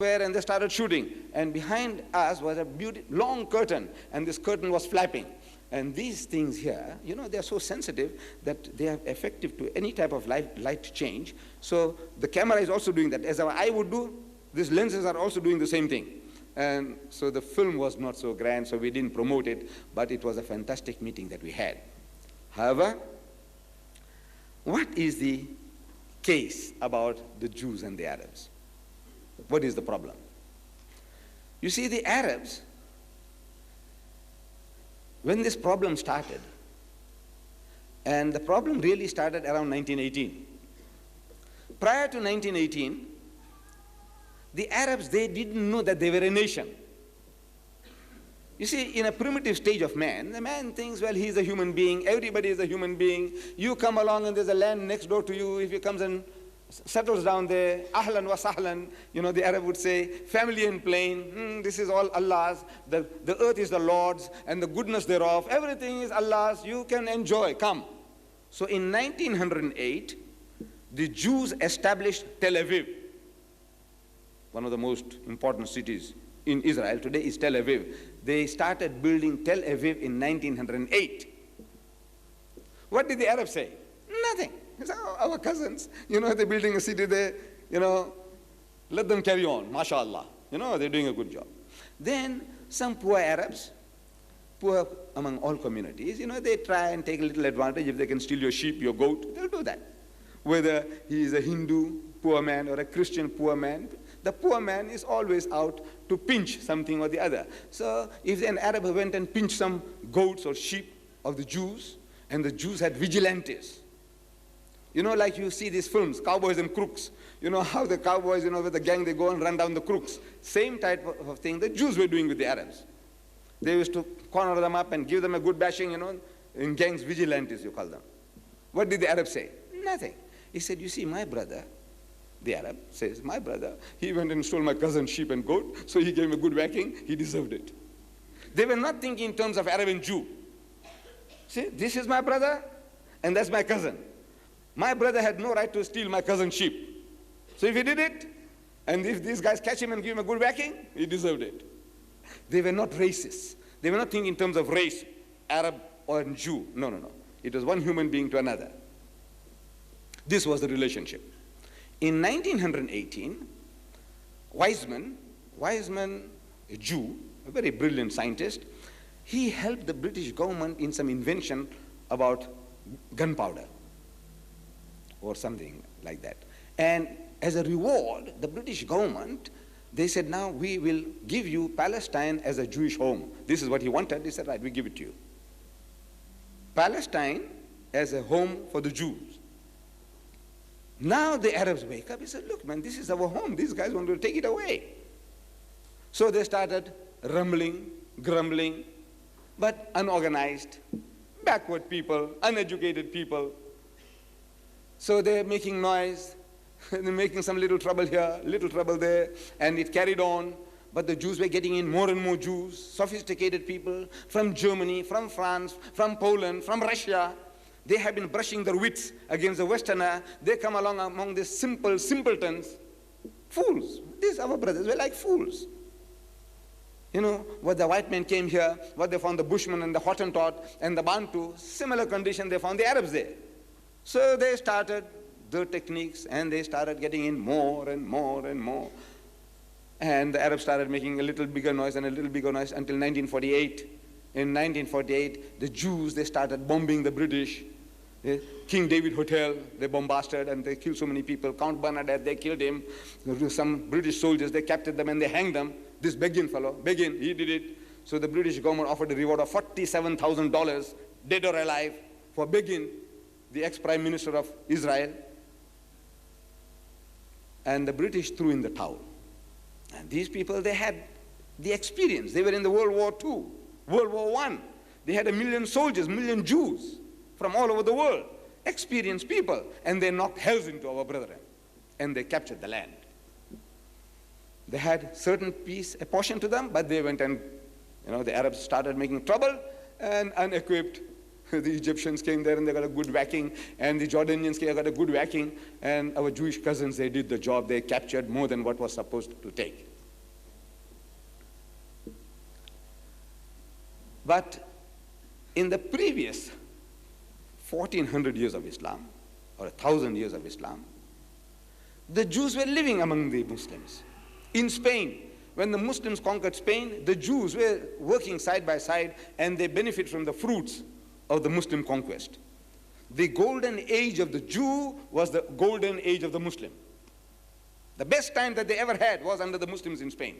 and they started shooting. And behind us was a long curtain, and this curtain was flapping. And these things here, you know, they're so sensitive that they are effective to any type of light change. So the camera is also doing that. As our eye would do, these lenses are also doing the same thing. And so the film was not so grand, so we didn't promote it, but it was a fantastic meeting that we had. However, what is the case about the Jews and the Arabs? What is the problem? You see, the Arabs, when this problem started, and the problem really started around 1918. Prior to 1918, the Arabs, they didn't know that they were a nation. You see, in a primitive stage of man, the man thinks, well, he's a human being, everybody is a human being. You come along and there's a land next door to you. If he comes and settles down there, ahlan wa sahlan, you know, the Arab would say, family and plain, this is all Allah's, the earth is the Lord's, and the goodness thereof, everything is Allah's, you can enjoy, come. So in 1908, the Jews established Tel Aviv, one of the most important cities in Israel today is Tel Aviv. They started building Tel Aviv in 1908. What did the Arabs say? Nothing. It's our cousins, you know, they're building a city there, you know, let them carry on, mashallah. You know, they're doing a good job. Then some poor Arabs, poor among all communities, you know, they try and take a little advantage. If they can steal your sheep, your goat, they'll do that. Whether he is a Hindu poor man or a Christian poor man, the poor man is always out to pinch something or the other. So if an Arab went and pinched some goats or sheep of the Jews, and the Jews had vigilantes, you know, like you see these films, cowboys and crooks. You know how the cowboys, you know, with the gang, they go and run down the crooks. Same type of thing the Jews were doing with the Arabs. They used to corner them up and give them a good bashing, you know, in gangs, vigilantes, you call them. What did the Arab say? Nothing. He said, you see, my brother, the Arab says, my brother, he went and stole my cousin's sheep and goat, so he gave him a good whacking, he deserved it. They were not thinking in terms of Arab and Jew. See, this is my brother, and that's my cousin. My brother had no right to steal my cousin's sheep. So if he did it, and if these guys catch him and give him a good whacking, he deserved it. They were not racist. They were not thinking in terms of race, Arab or Jew. No, no, no. It was one human being to another. This was the relationship. In 1918, Weizmann, a Jew, a very brilliant scientist, he helped the British government in some invention about gunpowder, or something like that. And as a reward, the British government, they said, now we will give you Palestine as a Jewish home. This is what he wanted. He said, right, we give it to you. Palestine as a home for the Jews. Now the Arabs wake up. He said, look, man, this is our home. These guys want to take it away. So they started rumbling, grumbling, but unorganized, backward people, uneducated people. So they're making noise, they're making some little trouble here, little trouble there, and it carried on. But the Jews were getting in more and more Jews, sophisticated people from Germany, from France, from Poland, from Russia. They have been brushing their wits against the Westerner. They come along among these simple simpletons, fools. These our brothers were like fools. You know, what the white men came here, what they found the Bushmen and the Hottentot and the Bantu, similar condition they found the Arabs there. So they started their techniques and they started getting in more and more and more. And the Arabs started making a little bigger noise and a little bigger noise until 1948. In 1948, the Jews, they started bombing the British. King David Hotel, they bombarded and they killed so many people. Count Bernadette, they killed him. Some British soldiers, they captured them and they hanged them. This Begin fellow, Begin, he did it. So the British government offered a reward of $47,000, dead or alive, for Begin, the ex-prime minister of Israel. And the British threw in the towel. And these people, they had the experience. They were in the World War II, World War I. They had 1 million soldiers, 1 million Jews from all over the world, experienced people. And they knocked hells into our brethren. And they captured the land. They had certain peace apportioned to them, but they went and, you know, the Arabs started making trouble, and unequipped, The Egyptians came there and they got a good whacking, and the Jordanians came and got a good whacking, and our Jewish cousins, they did the job. They captured more than what was supposed to take. But in the previous 1400 years of Islam, or 1000 years of Islam, the Jews were living among the Muslims. In Spain, when the Muslims conquered Spain, the Jews were working side by side, and they benefit from the fruits of the Muslim conquest. The golden age of the Jew was the golden age of the Muslim. The best time that they ever had was under the Muslims in Spain.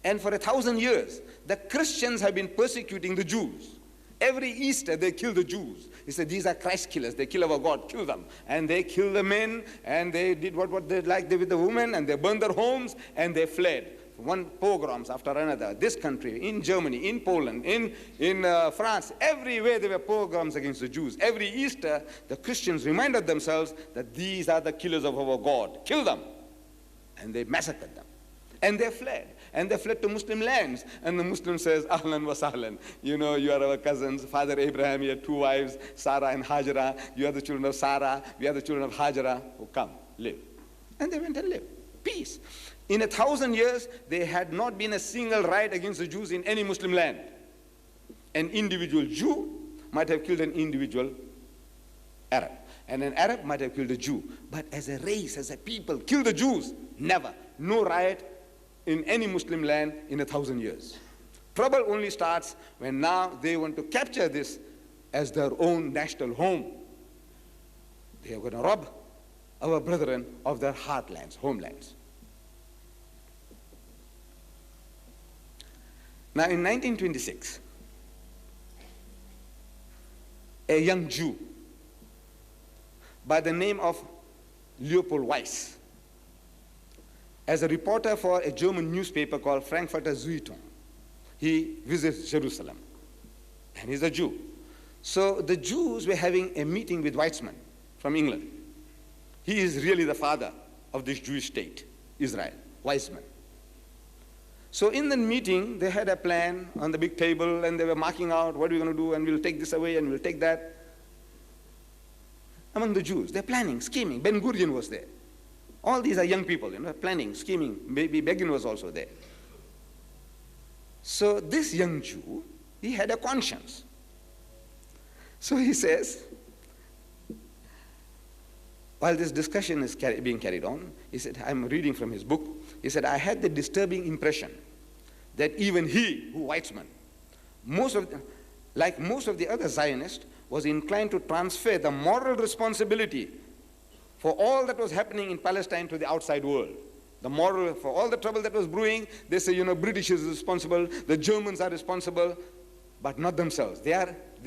And for 1000 years, the Christians have been persecuting the Jews. Every Easter, they kill the Jews. He said, these are Christ killers. They kill our God. Kill them. And they kill the men, and they did what they liked with the women, and they burned their homes, and they fled. One pogroms after another. This country, in Germany, in Poland, in France, everywhere there were pogroms against the Jews. Every Easter, the Christians reminded themselves that these are the killers of our God. Kill them. And they massacred them. And they fled. And they fled to Muslim lands. And the Muslim says, Ahlan wa sahlan. You know, you are our cousins. Father Abraham, he had 2 wives, Sarah and Hajara. You are the children of Sarah. We are the children of Hajara. Oh, come, live. And they went and lived. Peace. In 1000 years, there had not been a single riot against the Jews in any Muslim land. An individual Jew might have killed an individual Arab. And an Arab might have killed a Jew. But as a race, as a people, kill the Jews? Never. No riot in any Muslim land in 1000 years. Trouble only starts when now they want to capture this as their own national home. They are going to rob our brethren of their heartlands, homelands. Now in 1926, a young Jew by the name of Leopold Weiss, as a reporter for a German newspaper called Frankfurter Zeitung, he visits Jerusalem, and he's a Jew. So the Jews were having a meeting with Weizmann from England. He is really the father of this Jewish state, Israel, Weizmann. So in the meeting, they had a plan on the big table, and they were marking out what we're going to do, and we'll take this away, and we'll take that. Among the Jews, they're planning, scheming. Ben Gurion was there. All these are young people, planning, scheming. Maybe Begin was also there. So this young Jew, he had a conscience. So he says, while this discussion is being carried on, he said, I'm reading from his book, he said, I had the disturbing impression that even he, who Weizmann, like most of the other Zionists, was inclined to transfer the moral responsibility for all that was happening in Palestine to the outside world. The moral, for all the trouble that was brewing, they say, British is responsible, the Germans are responsible, but not themselves. They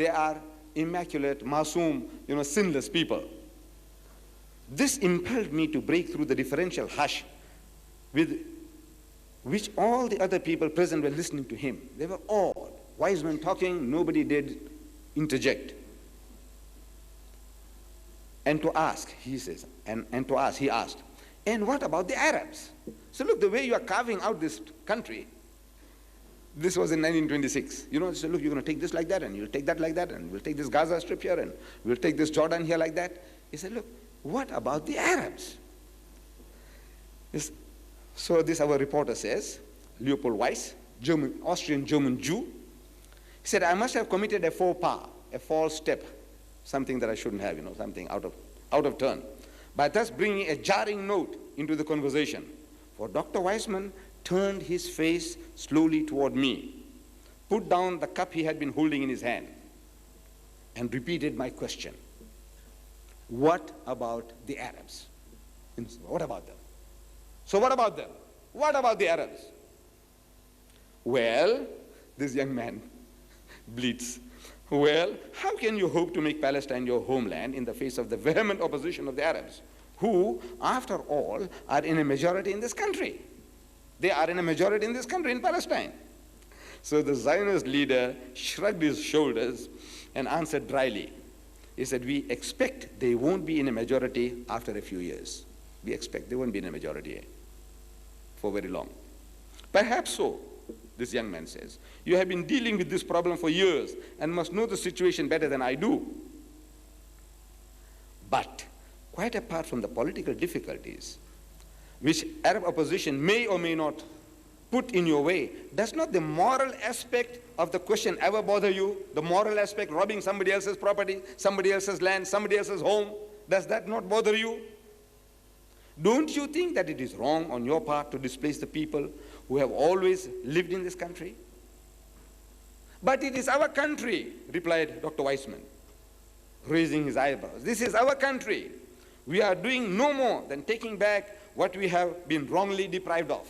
are immaculate, masoom, sinless people. This impelled me to break through the differential hush with which all the other people present were listening to him. They were awed. Weizmann talking, nobody did interject. And to ask, he says, and to ask, he asked, and what about the Arabs? So look, the way you are carving out this country, this was in 1926. So look, you're going to take this like that, and you'll take that like that, and we'll take this Gaza Strip here, and we'll take this Jordan here like that. He said, look, what about the Arabs? So this our reporter says, Leopold Weiss, Austrian-German Jew, he said, I must have committed a faux pas, a false step, something that I shouldn't have, something out of turn, by thus bringing a jarring note into the conversation. For Dr. Weizmann turned his face slowly toward me, put down the cup he had been holding in his hand, and repeated my question. What about the Arabs? What about them? So what about them? What about the Arabs? Well, this young man bleats. Well, how can you hope to make Palestine your homeland in the face of the vehement opposition of the Arabs, who, after all, are in a majority in this country? They are in a majority in this country, in Palestine. So the Zionist leader shrugged his shoulders and answered dryly. He said, we expect they won't be in a majority after a few years. We expect they won't be in a majority for very long. Perhaps so, this young man says. You have been dealing with this problem for years and must know the situation better than I do. But, quite apart from the political difficulties, which Arab opposition may or may not put in your way, does not the moral aspect of the question ever bother you? The moral aspect, robbing somebody else's property, somebody else's land, somebody else's home, does that not bother you? Don't you think that it is wrong on your part to displace the people who have always lived in this country? But it is our country, replied Dr. Weissman, raising his eyebrows. This is our country. We are doing no more than taking back what we have been wrongly deprived of.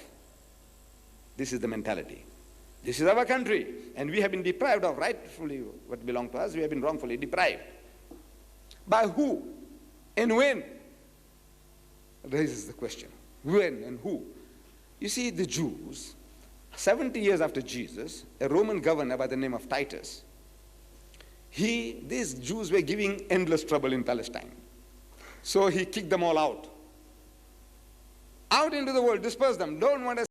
This is the mentality. This is our country, and we have been deprived of rightfully what belonged to us. We have been wrongfully deprived. By who and when? Raises the question. When and who? You see, the Jews, 70 years after Jesus, a Roman governor by the name of Titus, these Jews were giving endless trouble in Palestine. So he kicked them all out. Out into the world, dispersed them. Don't want to